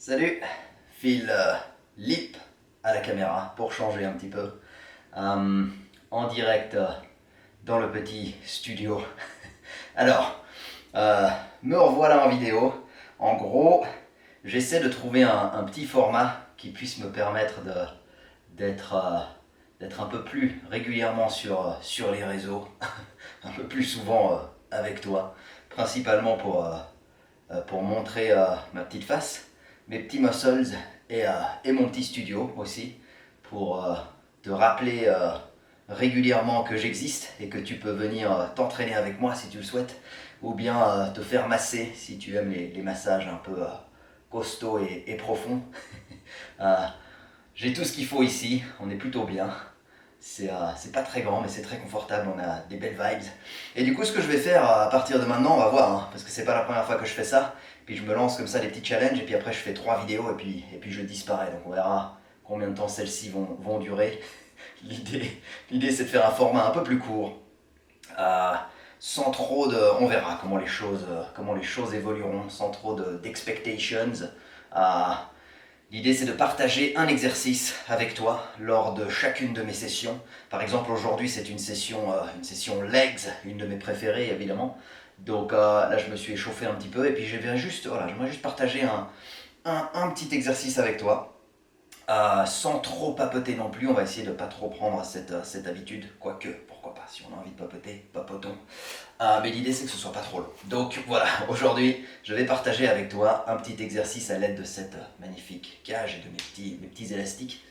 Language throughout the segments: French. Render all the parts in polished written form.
Salut, file lip à la caméra pour changer un petit peu. En direct dans le petit studio. Alors, me revoilà en vidéo. En gros, j'essaie de trouver un petit format qui puisse me permettre d'être d'être un peu plus régulièrement sur les réseaux, un peu plus souvent avec toi, principalement pour montrer ma petite face, mes petits muscles et mon petit studio aussi, pour te rappeler régulièrement que j'existe et que tu peux venir t'entraîner avec moi si tu le souhaites, ou bien te faire masser si tu aimes les massages un peu costauds et profonds. Euh, j'ai tout ce qu'il faut ici, on est plutôt bien. C'est pas très grand mais c'est très confortable, on a des belles vibes. Et du coup ce que je vais faire à partir de maintenant, on va voir, hein, parce que c'est pas la première fois que je fais ça, puis je me lance comme ça des petits challenges et puis après je fais 3 vidéos et puis je disparais. Donc on verra combien de temps celles-ci vont durer. L'idée c'est de faire un format un peu plus court, euh, sans trop de... On verra comment les choses évolueront, sans trop d'expectations. Euh, L'idée c'est de partager un exercice avec toi lors de chacune de mes sessions. Par exemple aujourd'hui c'est une session legs, une de mes préférées évidemment. Donc là je me suis échauffé un petit peu et puis j'aimerais juste partager un petit exercice avec toi. Sans trop papoter non plus, on va essayer de ne pas trop prendre cette habitude, quoique, pourquoi pas, si on a envie de papoter, papotons. Mais l'idée c'est que ce soit pas trop long. Donc voilà, aujourd'hui je vais partager avec toi un petit exercice à l'aide de cette magnifique cage et de mes petits élastiques.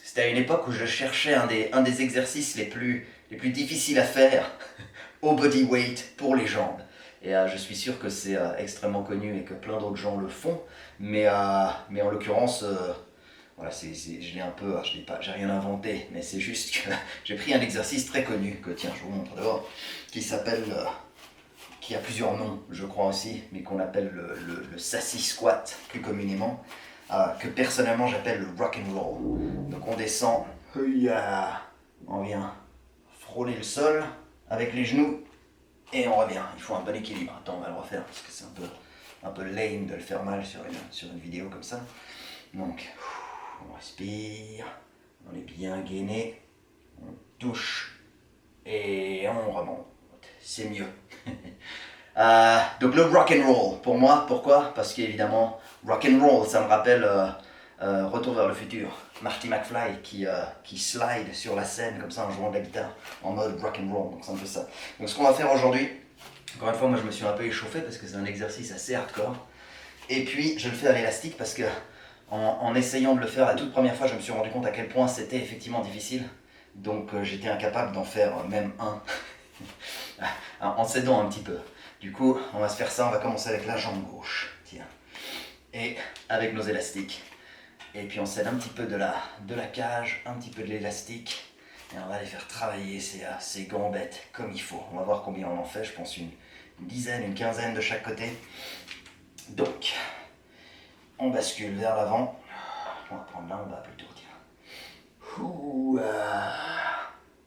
C'était à une époque où je cherchais un des exercices les plus difficiles à faire au body weight pour les jambes. Et je suis sûr que c'est extrêmement connu et que plein d'autres gens le font, mais en l'occurrence, voilà, je l'ai un peu, j'ai rien inventé, mais c'est juste que j'ai pris un exercice très connu, que tiens, je vous montre d'abord, qui s'appelle, qui a plusieurs noms, je crois aussi, mais qu'on appelle le sassy squat, plus communément, que personnellement j'appelle le rock and roll. Donc on descend, on vient frôler le sol avec les genoux, et on revient. Il faut un bon équilibre. Attends, on va le refaire, parce que c'est un peu lame de le faire mal sur une vidéo comme ça. Donc, on respire, on est bien gainé, on touche et on remonte. C'est mieux. Donc le rock and roll, pour moi, pourquoi? Parce qu'évidemment, rock and roll, ça me rappelle Retour vers le futur. Marty McFly qui slide sur la scène comme ça en jouant de la guitare en mode rock and roll. Donc c'est un peu ça. Donc ce qu'on va faire aujourd'hui, encore une fois, moi je me suis un peu échauffé parce que c'est un exercice assez hardcore. Et puis je le fais à l'élastique parce que en essayant de le faire la toute première fois, je me suis rendu compte à quel point c'était effectivement difficile. Donc j'étais incapable d'en faire même un en s'aidant un petit peu. Du coup, on va se faire ça, on va commencer avec la jambe gauche. Tiens. Et avec nos élastiques. Et puis on s'aide un petit peu de la cage, un petit peu de l'élastique. Et on va les faire travailler ces gambettes comme il faut. On va voir combien on en fait, je pense une dizaine, une quinzaine de chaque côté. Donc, on bascule vers l'avant. On va prendre là en bas plutôt, tiens.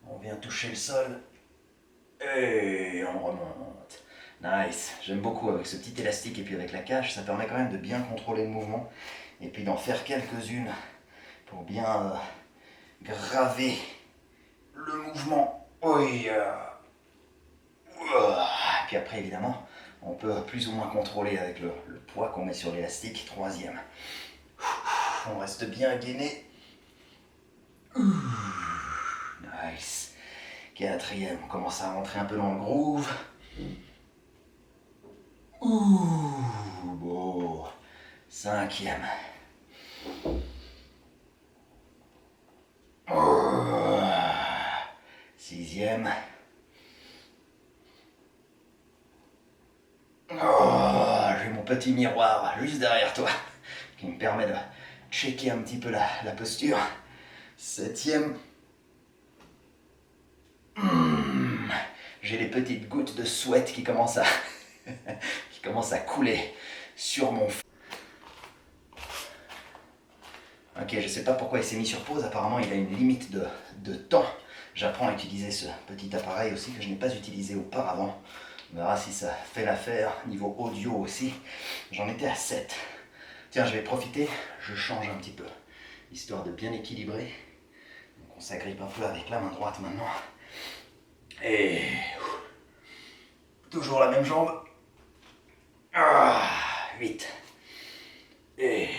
On vient toucher le sol. Et on remonte. Nice. J'aime beaucoup avec ce petit élastique et puis avec la cage, ça permet quand même de bien contrôler le mouvement. Et puis d'en faire quelques-unes pour bien graver le mouvement. Puis après, évidemment, on peut plus ou moins contrôler avec le poids qu'on met sur l'élastique. Troisième. On reste bien gainé. Nice. Quatrième, on commence à rentrer un peu dans le groove. Bon. Cinquième. Sixième. J'ai mon petit miroir juste derrière toi qui me permet de checker un petit peu la posture. Septième. J'ai les petites gouttes de sweat qui commencent à couler sur mon front. Ok, je sais pas pourquoi il s'est mis sur pause, apparemment il a une limite de temps. J'apprends à utiliser ce petit appareil aussi que je n'ai pas utilisé auparavant. On verra si ça fait l'affaire, niveau audio aussi. J'en étais à 7. Tiens, je vais profiter, je change un petit peu, histoire de bien équilibrer. Donc on s'agrippe un peu avec la main droite maintenant. Et toujours la même jambe. 8. Et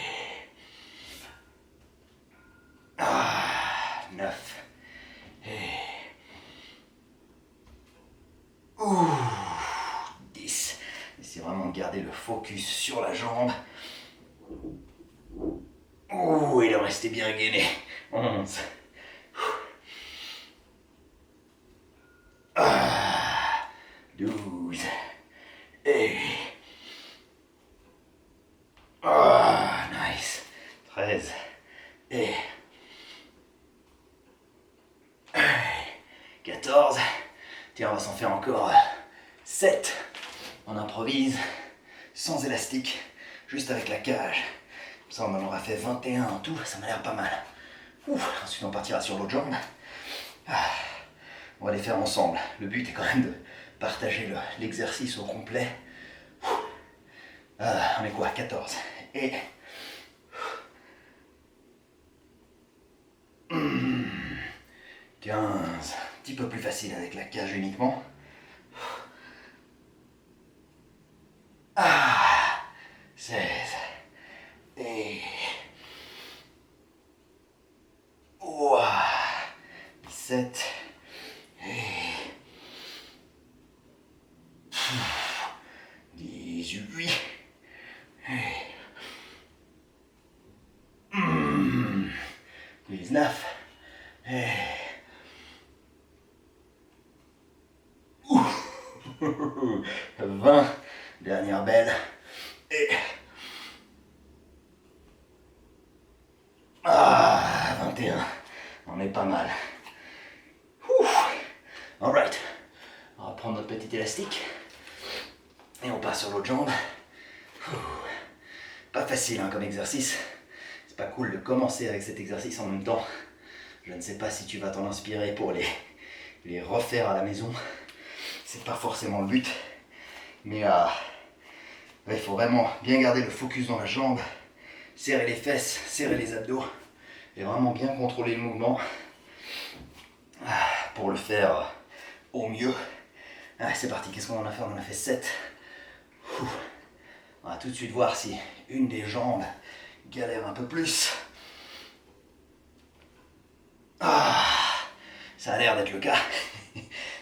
9. Et 10. Essayez vraiment de garder le focus sur la jambe. Et de rester bien gainé. 11. 12. Et nice. 13. Et 14. Tiens, on va s'en faire encore 7. On improvise, sans élastique, juste avec la cage. Comme ça, on en aura fait 21 en tout, ça m'a l'air pas mal. Ensuite, on partira sur l'autre jambe. On va les faire ensemble. Le but est quand même de partager l'exercice au complet. On est quoi? 14. Et 15. Un petit peu plus facile avec la cage uniquement. 16. Et 17. Et 18. Et 19. Et 20. Dernière belle. Et 21. On est pas mal. Alright. On va prendre notre petit élastique. Et on part sur l'autre jambe. Pas facile comme exercice. C'est pas cool de commencer avec cet exercice en même temps. Je ne sais pas si tu vas t'en inspirer pour les refaire à la maison. C'est pas forcément le but. Mais il faut vraiment bien garder le focus dans la jambe. Serrer les fesses, serrer les abdos. Et vraiment bien contrôler le mouvement. Pour le faire au mieux. C'est parti, qu'est-ce qu'on en a fait? On en a fait 7. On va tout de suite voir si une des jambes galère un peu plus. Ça a l'air d'être le cas.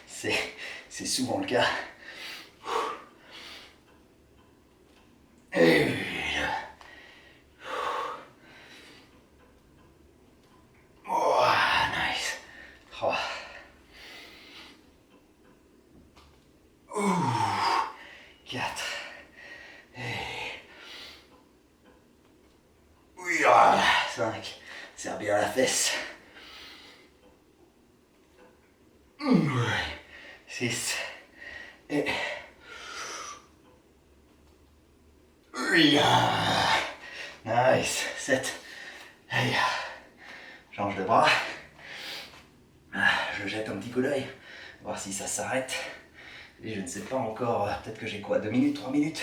C'est souvent le cas. Et nice. 3. 4. Et 5. Serre bien la fesse. 6. Et 8. Nice. 7. Et change de bras. Je jette un petit coup d'œil, voir si ça s'arrête. Et je ne sais pas encore, peut-être que j'ai quoi, 2 minutes, 3 minutes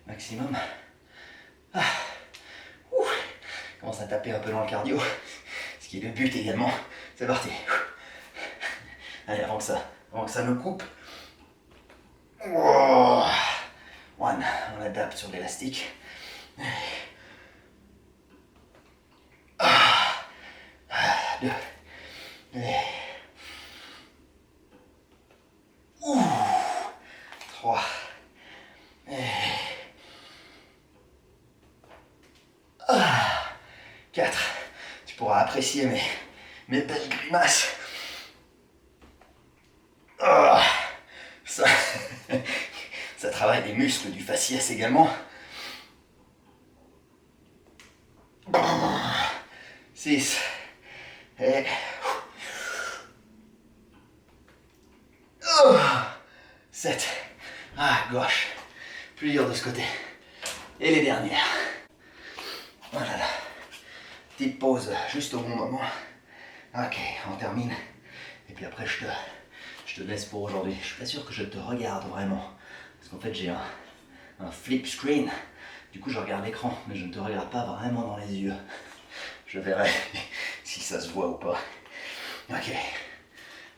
maximum. Commence à taper un peu dans le cardio, ce qui est le but également. C'est parti. Allez, avant que ça me coupe. One, on adapte sur l'élastique. 2. 3. 4. Tu pourras apprécier mes belles grimaces. Ça travaille les muscles du faciès également. 6. Et 7. Gauche. Plus dur de ce côté. Et les dernières. Voilà. Petite pause juste au bon moment. Ok, on termine. Et puis après, je te laisse pour aujourd'hui. Je suis pas sûr que je te regarde vraiment. Parce qu'en fait, j'ai un flip screen Du coup, je regarde l'écran, mais je ne te regarde pas vraiment dans les yeux. Je verrai si ça se voit ou pas. Ok.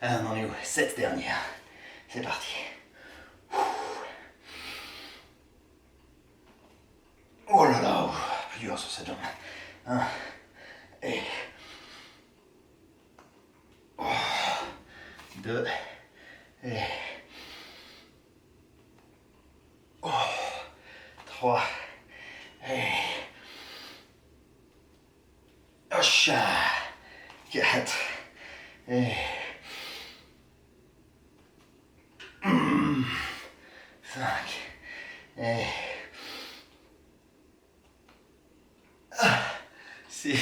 Alors, on en est où? 7 dernières. C'est parti. Oh là là, plus dur sur cette jambe. 1 et 2 et 3 et 4 et 5 et 6 et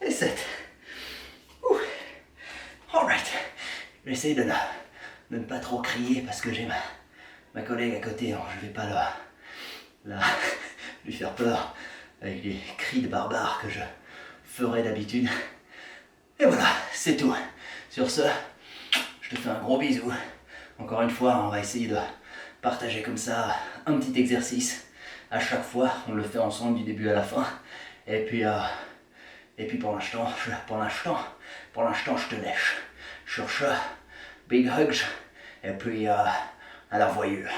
7. Alright. J'essaie de ne pas trop crier parce que j'ai ma collègue à côté, alors je vais pas lui faire peur avec les cris de barbare que je ferais d'habitude. Et voilà, c'est tout. Sur ce, je te fais un gros bisou. Encore une fois, on va essayer de partager comme ça un petit exercice. À chaque fois, on le fait ensemble du début à la fin. Et puis pour l'instant, je te lèche. Sur ce, big hugs. Et puis à la voyure.